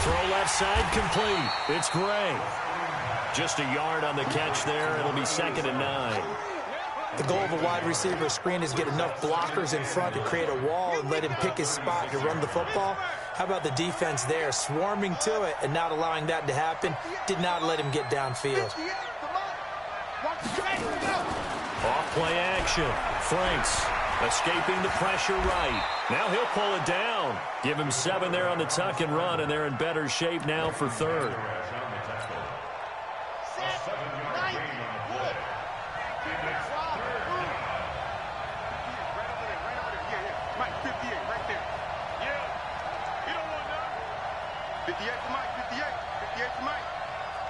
Throw left side complete. It's Gray. Just a yard on the catch there. It'll be 2nd and 9. The goal of a wide receiver screen is get enough blockers in front to create a wall and let him pick his spot to run the football. How about the defense there, swarming to it and not allowing that to happen? Did not let him get downfield. Off play action. Franks escaping the pressure right. Now he'll pull it down. Give him 7 there on the tuck and run, and they're in better shape now for 3rd.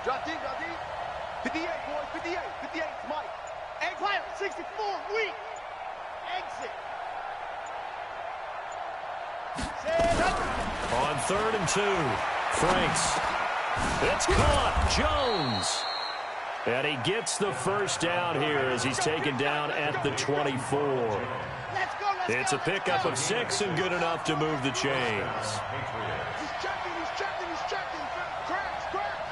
Drop deep, drop deep. 58, boys, 58, 58 to Mike. Egg fire, 64, weak. Exit. On 3rd and 2, Franks. It's caught. Jones. And he gets the first down here as he's taken down at the 24. It's a pickup of 6 and good enough to move the chains. He's checking, he's checking, he's checking. Cracks, cracks.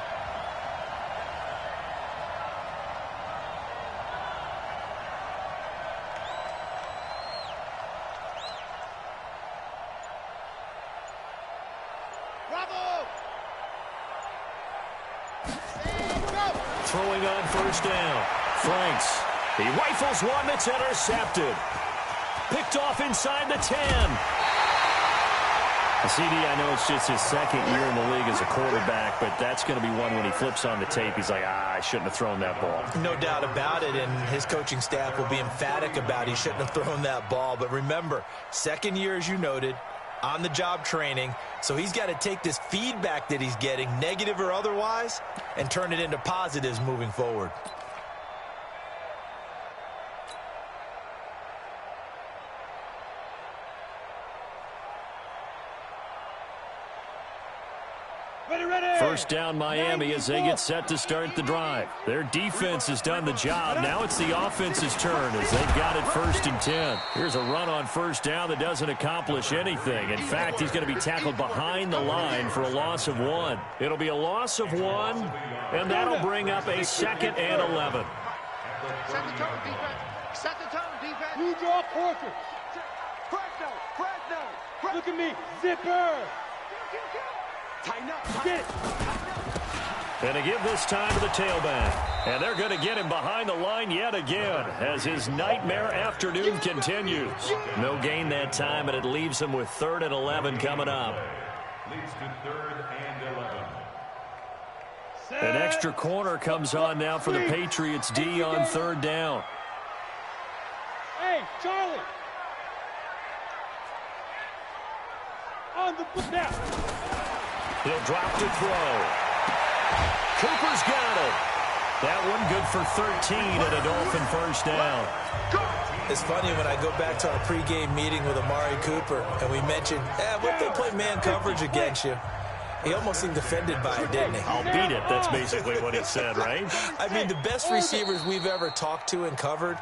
Bravo! Throwing on 1st down. Franks. He rifles one that's intercepted. Picked off inside the 10. CD, I know it's just his 2nd year in the league as a quarterback, but that's going to be one when he flips on the tape. He's like, I shouldn't have thrown that ball. No doubt about it, and his coaching staff will be emphatic about he shouldn't have thrown that ball. But remember, 2nd year, as you noted, on-the-job training, so he's got to take this feedback that he's getting, negative or otherwise, and turn it into positives moving forward. First down Miami as they get set to start the drive. Their defense has done the job. Now it's the offense's turn as they've got it 1st and 10. Here's a run on 1st down that doesn't accomplish anything. In fact, he's going to be tackled behind the line for a loss of 1. It'll be a loss of 1, and that'll bring up a 2nd and 11. Set the tone, defense. Set the tone, defense. You draw quarter. Fresno, Fresno. Look at me. Zipper. Tighten up. Get it. And to give this time to the tailback. And they're going to get him behind the line yet again as his nightmare afternoon continues. No gain that time, and it leaves him with 3rd and 11 coming up. Leads to 3rd and 11. An extra corner comes on now for the Patriots D on 3rd down. Hey, Charlie. On the book now. He'll drop to throw. Cooper's got it. That one good for 13 and a Dolphin 1st down. It's funny when I go back to our pregame meeting with Amari Cooper and we mentioned, what if they play man coverage against you? He almost seemed offended by it, didn't he? I'll beat it. That's basically what he said, right? I mean, the best receivers we've ever talked to and covered,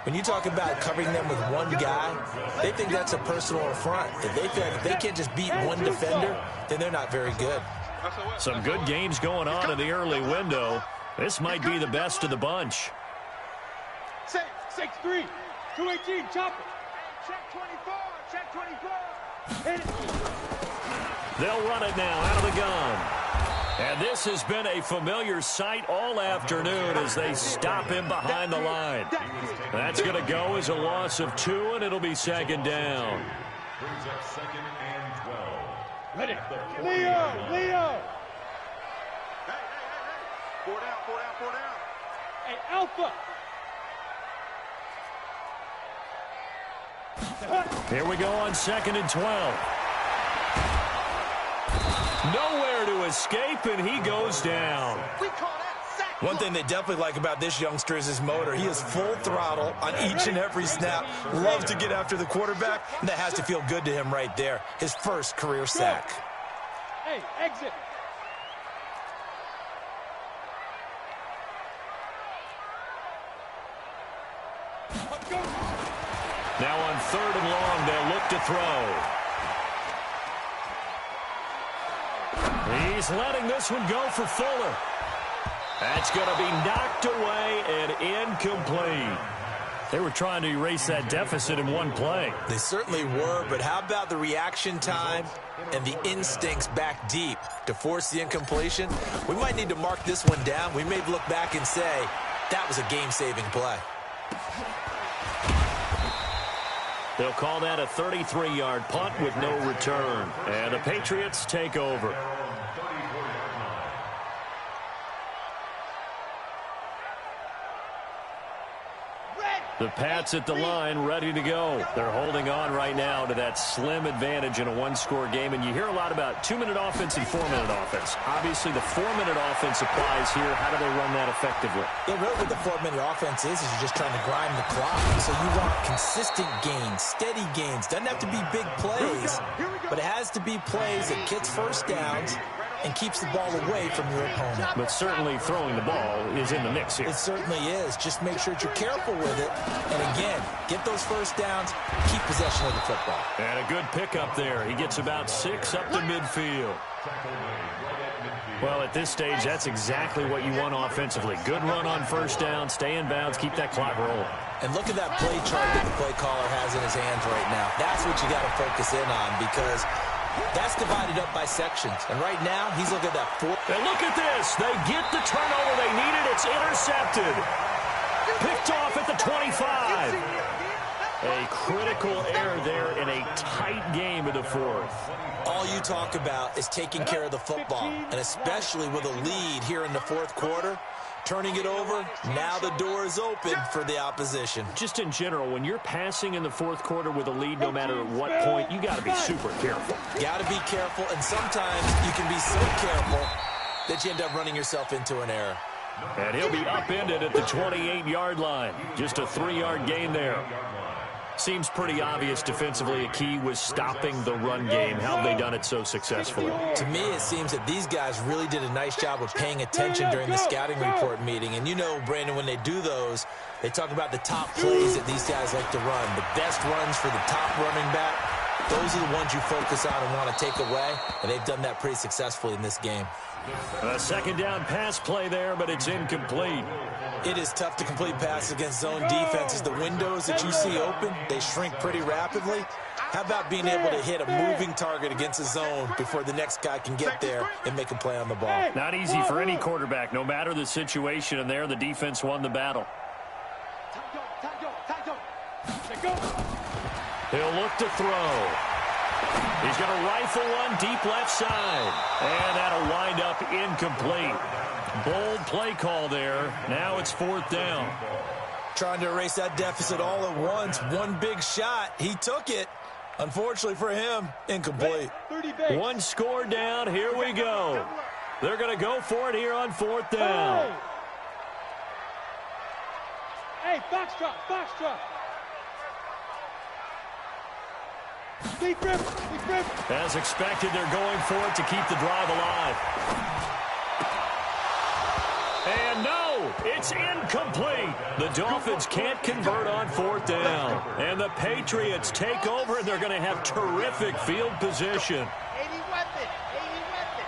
when you talk about covering them with one guy, they think that's a personal affront. If they feel like if they can't just beat one defender, then they're not very good. Some good games going on in the early window. This might be the best of the bunch. 6-3, 218, chop it. Check 24, check 24. Hit it. They'll run it now out of the gun. And this has been a familiar sight all afternoon as they stop him behind the line. That's going to go as a loss of 2, and it'll be 2nd down. Brings up 2nd and 12. Ready. Leo, Leo. Hey. 4 down, 4 down, 4 down. Hey, Alpha. Here we go on 2nd and 12. Nowhere to escape, and he goes down. We call that sack. One thing they definitely like about this youngster is his motor. He is full throttle on each and every snap. Loves to get after the quarterback, and that has to feel good to him right there. His first career sack. Hey, exit. Now on 3rd and long, they'll look to throw. He's letting this one go for Fuller. That's going to be knocked away and incomplete. They were trying to erase that deficit in one play. They certainly were, but how about the reaction time and the instincts back deep to force the incompletion? We might need to mark this one down. We may look back and say, that was a game-saving play. They'll call that a 33-yard punt with no return. And the Patriots take over. The Pats at the line, ready to go. They're holding on right now to that slim advantage in a one-score game. And you hear a lot about 2-minute offense and 4-minute offense. Obviously, the 4-minute offense applies here. How do they run that effectively? Yeah, really what the 4-minute offense is you're just trying to grind the clock. So you want consistent gains, steady gains. Doesn't have to be big plays, but it has to be plays that gets first downs and keeps the ball away from your opponent. But certainly throwing the ball is in the mix here. It certainly is. Just make sure that you're careful with it. And again, get those first downs, keep possession of the football. And a good pickup there. He gets about 6 up to midfield. Well, at this stage, that's exactly what you want offensively. Good run on first down, stay in bounds, keep that clock rolling. And look at that play chart that the play caller has in his hands right now. That's what you got to focus in on because that's divided up by sections. And right now, he's looking at that 4. And look at this. They get the turnover they needed. It's intercepted. Picked off at the 25. A critical error there in a tight game in the fourth. All you talk about is taking care of the football, and especially with a lead here in the fourth quarter. Turning it over, now the door is open for the opposition. Just in general, when you're passing in the fourth quarter with a lead, no matter at what point, you got to be super careful. Got to be careful, and sometimes you can be so careful that you end up running yourself into an error. And he'll be upended at the 28-yard line. Just a 3-yard gain there. Seems pretty obvious defensively a key was stopping the run game. How have they done it so successfully? To me, it seems that these guys really did a nice job of paying attention during the scouting report meeting. And you know, Brandon, when they do those, they talk about the top plays that these guys like to run. The best runs for the top running back. Those are the ones you focus on and want to take away. And they've done that pretty successfully in this game. A second down pass play there, but it's incomplete. It is tough to complete passes against zone defenses. The windows that you see open, they shrink pretty rapidly. How about being able to hit a moving target against a zone before the next guy can get there and make a play on the ball? Not easy for any quarterback, no matter the situation. And there, the defense won the battle. He'll look to throw. He's going to rifle one deep left side. And that'll wind up incomplete. Bold play call there. Now it's 4th down. Trying to erase that deficit all at once. One big shot. He took it. Unfortunately for him, incomplete. One score down. Here we go. They're going to go for it here on 4th down. Hey, foxtrot, foxtrot. Deep rip, deep rip. As expected, they're going for it to keep the drive alive. And no, it's incomplete. The Dolphins can't convert on 4th down. And the Patriots take over, and they're going to have terrific field position. 80 weapon, 80 weapon.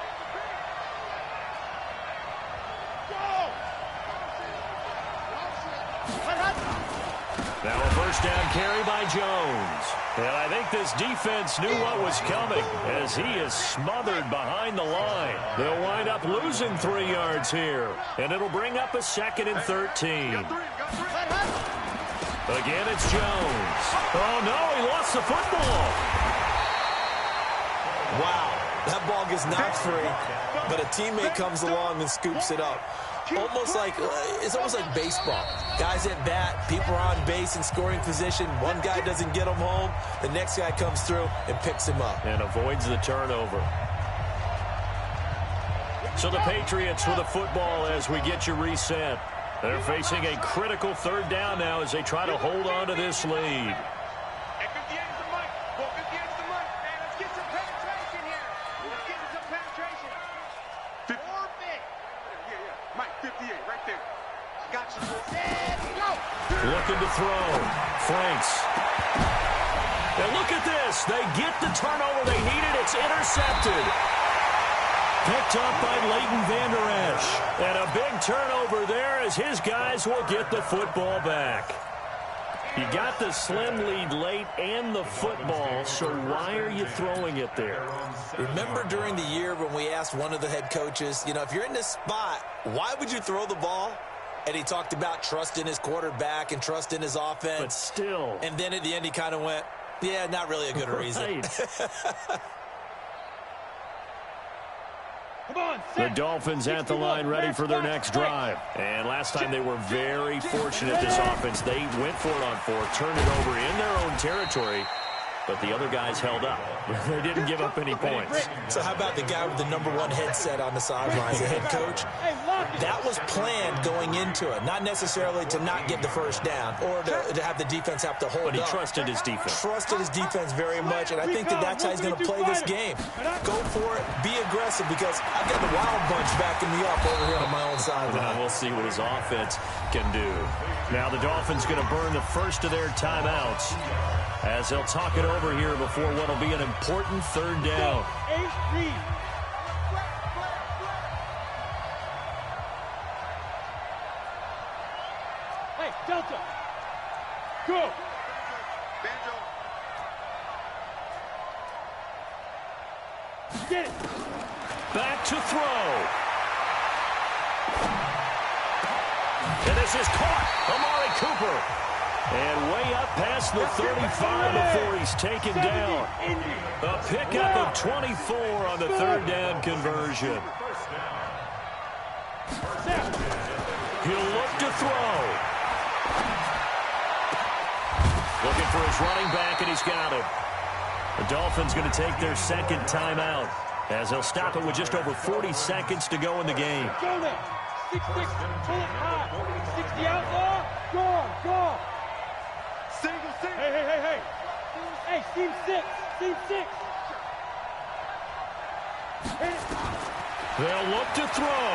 Now a first down carry by Jones. And I think this defense knew what was coming as he is smothered behind the line. They'll wind up losing 3 yards here. And it'll bring up a 2nd and 13. Again, it's Jones. Oh, no, he lost the football. Wow, that ball gets knocked free, but a teammate comes along and scoops it up. It's almost like baseball. Guys at bat, people are on base in scoring position. One guy doesn't get him home. The next guy comes through and picks him up. And avoids the turnover. So the Patriots with the football as we get you reset. They're facing a critical 3rd down now as they try to hold on to this lead. Looking to throw. Franks. And look at this. They get the turnover they needed. It's intercepted. Picked up by Leighton Vander Esch. And a big turnover there as his guys will get the football back. You got the slim lead late and the football, so why are you throwing it there? Remember during the year when we asked one of the head coaches, you know, if you're in this spot, why would you throw the ball? And he talked about trust in his quarterback and trust in his offense. But still. And then at the end he kind of went, yeah, not really a good reason. The Dolphins at the line ready for their next drive. And last time they were very fortunate, this offense. They went for it on fourth, turned it over in their own territory, but the other guys held up. They didn't give up any points. So how about the guy with the #1 headset on the sidelines, the head coach? That was planned going into it, not necessarily to not get the first down or to have the defense have to hold up. But he trusted his defense. Trusted his defense very much, and I think that's how he's going to play this game. Go for it, be aggressive, because I've got the Wild Bunch backing me up over here on my own sideline. We'll see what his offense can do. Now the Dolphins going to burn the first of their timeouts as they'll talk it over here before what will be an important third down. Hey, Delta. Go. Get it. Back to throw. And this is caught. Amari Cooper. And way up past the 35 before he's taken down. A pickup of 24 on the third down conversion. He'll look to throw. Looking for his running back, and he's got him. The Dolphins going to take their second timeout as they'll stop it with just over 40 seconds to go in the game. Go now. 6-6, pull it high. 60 outlaw. Go. Single. Hey. Hey, team 6. They'll look to throw.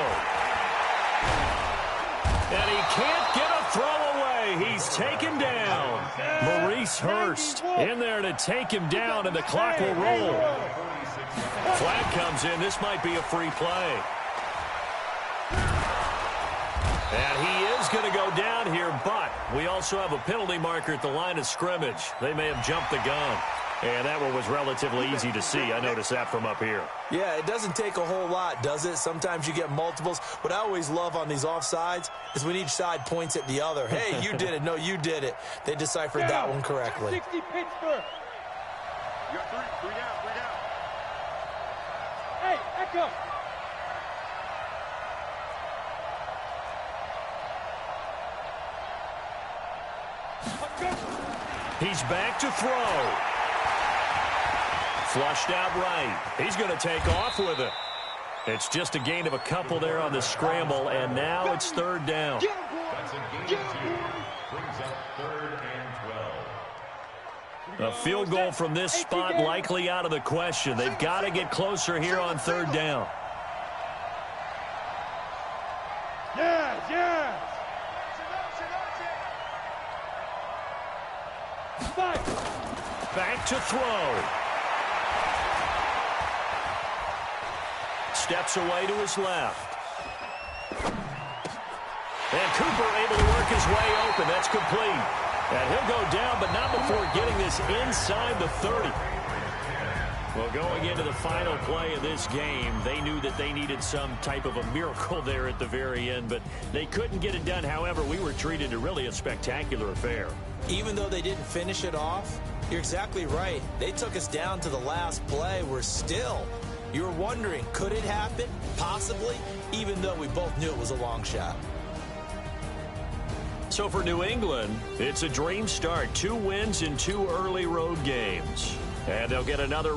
And he can't get a throw away. He's taken down. Maurice Hurst in there to take him down, and the clock will roll. Flag comes in. This might be a free play. And he is going to go down here, but we also have a penalty marker at the line of scrimmage. They may have jumped the gun. And that one was relatively easy to see. I noticed that from up here. Yeah, it doesn't take a whole lot, does it? Sometimes you get multiples. What I always love on these offsides is when each side points at the other. Hey, you did it. No, you did it. They deciphered that one correctly. 60 Pittsburgh. You got three down. Hey, Echo. He's back to throw. Flushed out right. He's going to take off with it. It's just a gain of a couple there on the scramble, and now it's third down. That's a gain of 2. Brings up 3rd and 12. A field goal from this spot likely out of the question. They've got to get closer here on third down. Yes. Back to throw. Steps away to his left. And Cooper able to work his way open. That's complete. And he'll go down, but not before getting this inside the 30. Well, going into the final play of this game, they knew that they needed some type of a miracle there at the very end, but they couldn't get it done. However, we were treated to really a spectacular affair. Even though they didn't finish it off, you're exactly right. They took us down to the last play. We're still, you were wondering, could it happen? Possibly, even though we both knew it was a long shot. So for New England, it's a dream start. 2 wins in 2 early road games. And they'll get another